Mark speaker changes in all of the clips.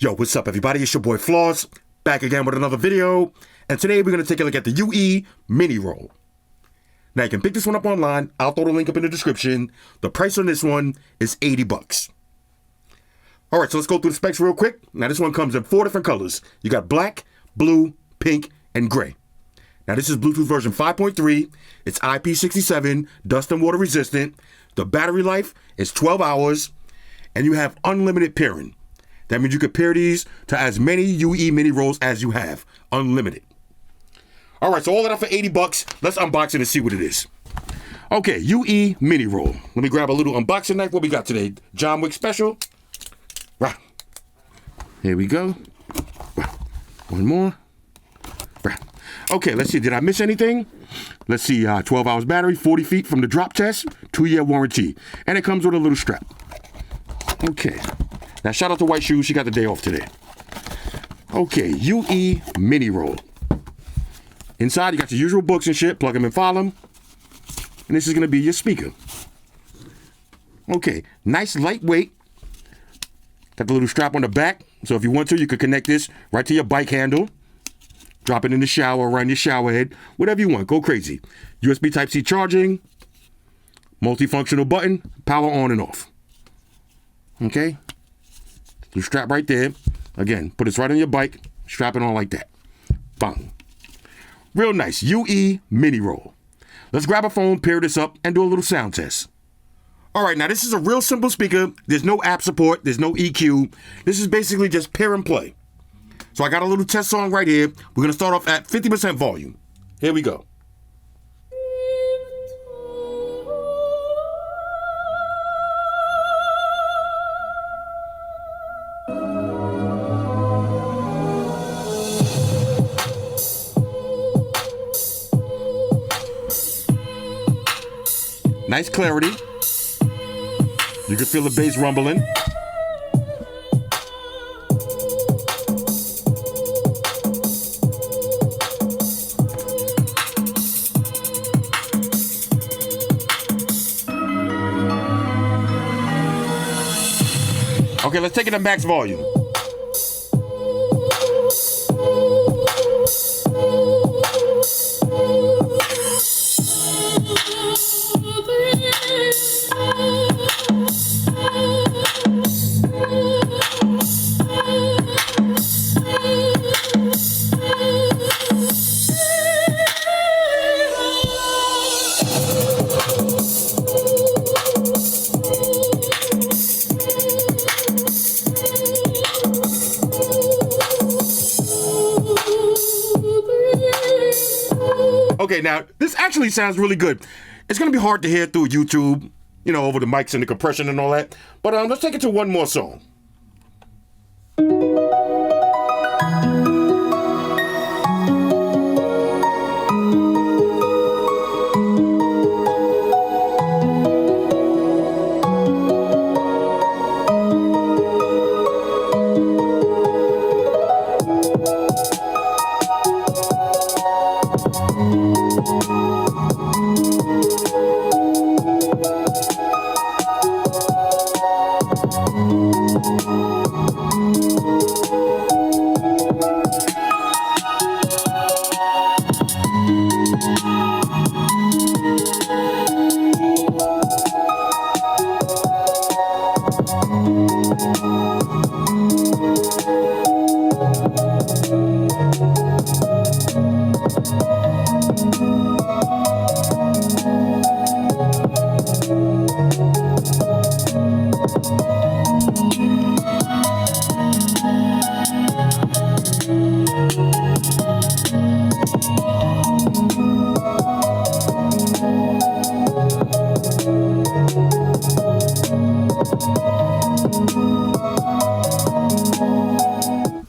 Speaker 1: Yo, what's up everybody? It's your boy Floss, back again with another video, and today we're going to take a look at the UE MINIROLL. Now you can pick this one up online, I'll throw the link up in the description. The price on this one is 80 bucks. Alright, so let's go through the specs real quick. Now this one comes in 4 different colors. You got black, blue, pink, and gray. Now this is Bluetooth version 5.3, it's IP67, dust and water resistant, the battery life is 12 hours, and you have unlimited pairing. That means you could pair these to as many UE MINIROLLs as you have. Unlimited. Alright, so all of that for 80 bucks. Let's unbox it and see what it is. Okay, UE MINIROLL. Let me grab a little unboxing knife. What we got today? John Wick special. Right. Here we go. One more. Right. Okay, let's see. Did I miss anything? Let's see. 12 hours battery, 40 feet from the drop test, 2-year warranty. And it comes with a little strap. Okay. Now, shout out to White Shoes. She got the day off today. Okay, UE MINIROLL. Inside, you got your usual books and shit. Plug them and file them. And this is going to be your speaker. Okay, nice lightweight. Got the little strap on the back. So if you want to, you could connect this right to your bike handle. Drop it in the shower, around your shower head. Whatever you want. Go crazy. USB Type-C charging. Multifunctional button. Power on and off. Okay. The strap right there. Again, put this right on your bike. Strap it on like that. Bang. Real nice. UE MINIROLL. Let's grab a phone, pair this up, and do a little sound test. All right, now this is a real simple speaker. There's no app support. There's no EQ. This is basically just pair and play. So I got a little test song right here. We're going to start off at 50% volume. Here we go. Nice clarity. You can feel the bass rumbling. Okay, let's take it to max volume. Okay, now, this actually sounds really good. It's going to be hard to hear through YouTube, you know, over the mics and the compression and all that. But let's take it to one more song.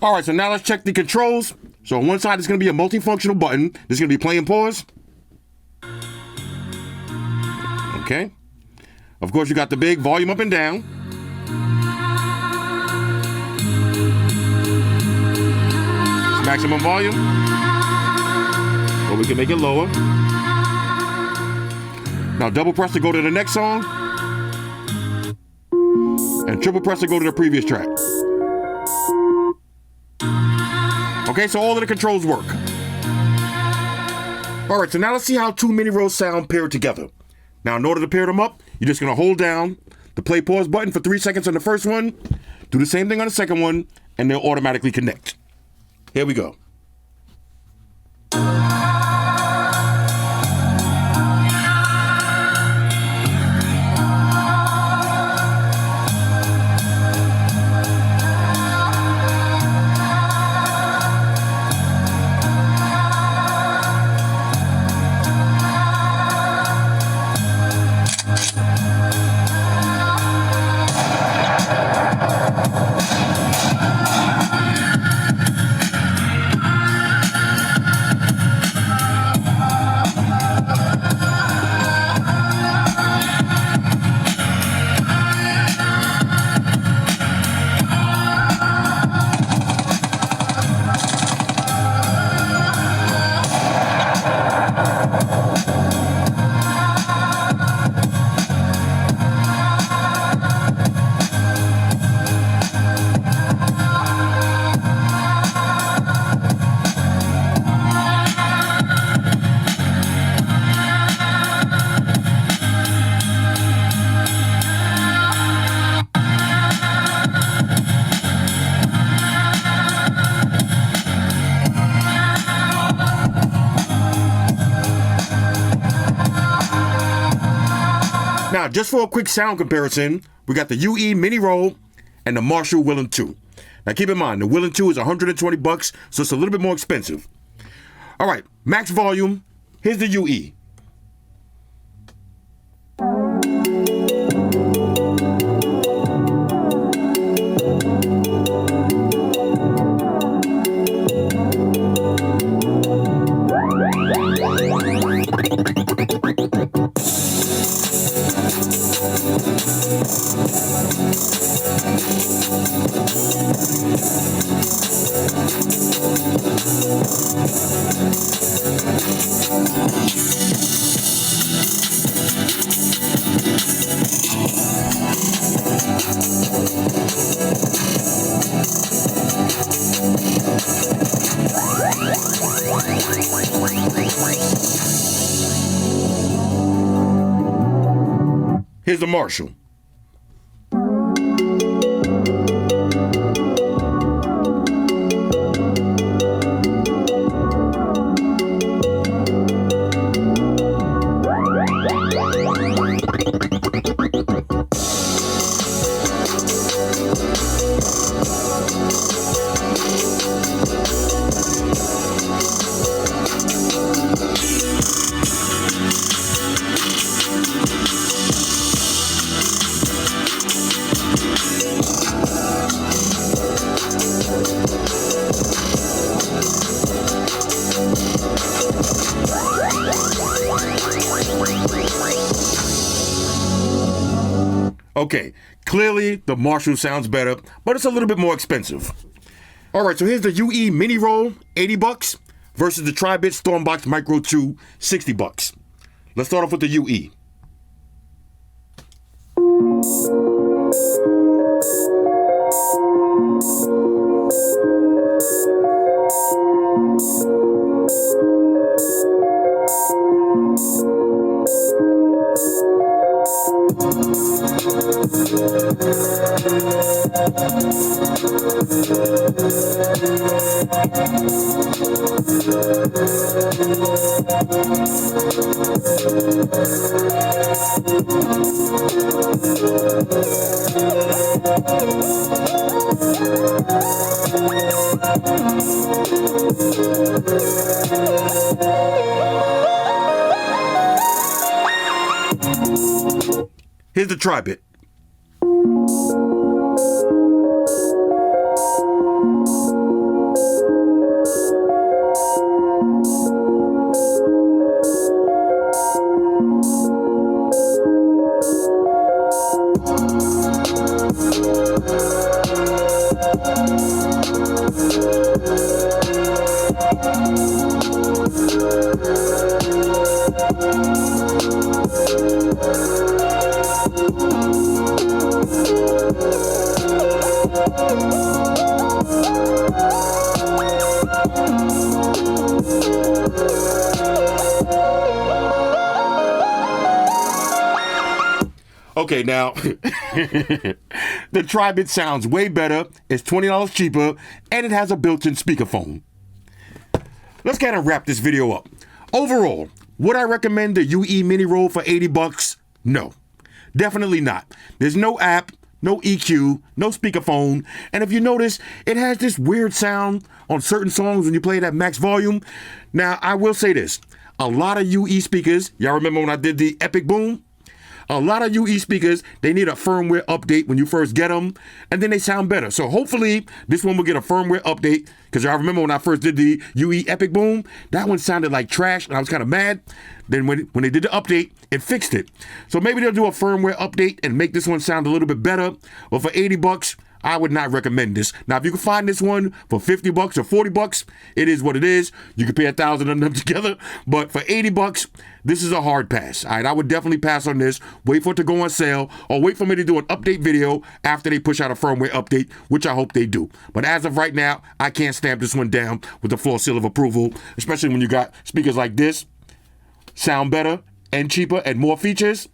Speaker 1: All right, so now let's check the controls. So on one side, it's going to be a multifunctional button. This is going to be play and pause. Okay. Of course, you got the big volume up and down. It's maximum volume. Or we can make it lower. Now double press to go to the next song. And triple press to go to the previous track. Okay, so all of the controls work. All right, so now let's see how two mini rolls sound paired together. Now, in order to pair them up, you're just gonna hold down the play pause button for 3 seconds on the first one, do the same thing on the second one, and they'll automatically connect. Here we go. Now, just for a quick sound comparison, we got the UE Mini Roll and the Marshall Willem 2. Now, keep in mind, the Willem 2 is $120, so it's a little bit more expensive. All right, max volume. Here's the UE. Here's the Marshall. Okay, clearly the Marshall sounds better, but it's a little bit more expensive. All right, so here's the UE Mini Roll, $80, versus the Tri-Bit Stormbox Micro 2, $60. Let's start off with the UE. Here's the Tri-Bit. Okay, now, the Tri-Bit sounds way better, it's $20 cheaper, and it has a built-in speakerphone. Let's kind of wrap this video up. Overall, would I recommend the UE MINIROLL for $80? No, definitely not. There's no app, no EQ, no speakerphone, and if you notice, it has this weird sound on certain songs when you play it at max volume. Now, I will say this. A lot of UE speakers, y'all remember when I did the Epic Boom? A lot of UE speakers, they need a firmware update when you first get them, and then they sound better. So hopefully, this one will get a firmware update, because y'all remember when I first did the UE Epic Boom? That one sounded like trash, and I was kind of mad. Then when they did the update, it fixed it. So maybe they'll do a firmware update and make this one sound a little bit better. But for $80, I would not recommend this. Now, if you can find this one for $50 or $40, it is what it is. You can pay 1,000 of them together. But for $80, this is a hard pass. All right, I would definitely pass on this. Wait for it to go on sale, or wait for me to do an update video after they push out a firmware update, which I hope they do. But as of right now, I can't stamp this one down with the Floss seal of approval, especially when you got speakers like this, sound better and cheaper and more features.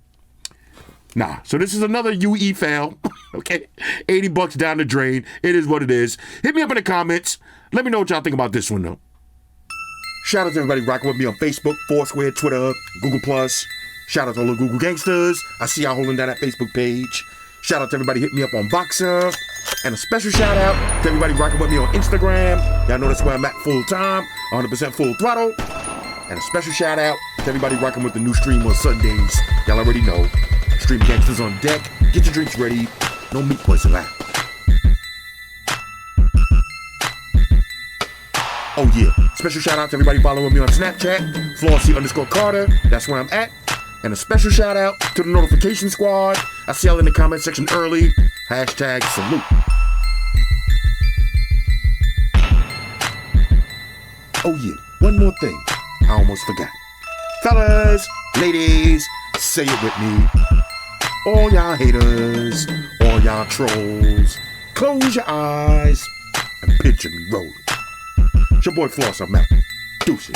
Speaker 1: Nah, so this is another UE fail. Okay, $80 down the drain. It is what it is. Hit me up in the comments. Let me know what y'all think about this one, though. Shout out to everybody rocking with me on Facebook, Foursquare, Twitter, Google+. Shout out to all the Google gangsters. I see y'all holding down that Facebook page. Shout out to everybody hitting me up on Voxer. And a special shout out to everybody rocking with me on Instagram. Y'all know that's where I'm at full time, 100% full throttle. And a special shout out to everybody rocking with the new stream on Sundays. Y'all already know. Stream gangsters on deck. Get your drinks ready. No meat points allowed. Oh yeah. Special shout out to everybody following me on Snapchat. Flossy_Carter. That's where I'm at. And a special shout out to the notification squad. I see y'all in the comment section early. Hashtag salute. Oh yeah. One more thing. I almost forgot. Fellas, ladies, say it with me. All y'all haters, all y'all trolls, close your eyes and picture me rolling. It's your boy Floss, I'm out. Deuces.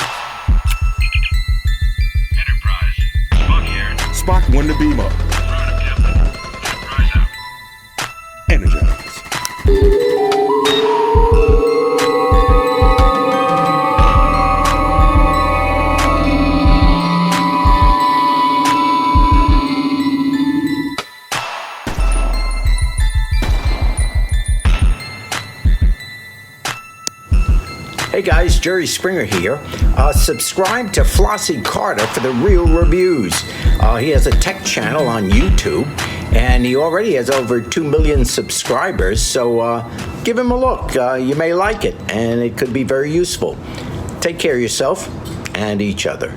Speaker 2: Enterprise, Spock here.
Speaker 1: Spock won the beam up.
Speaker 2: Enterprise out.
Speaker 1: Energize.
Speaker 3: Hey guys, Jerry Springer here. Subscribe to Flossy Carter for the real reviews. He has a tech channel on YouTube, and he already has over 2 million subscribers, so give him a look. You may like it, and it could be very useful. Take care of yourself and each other.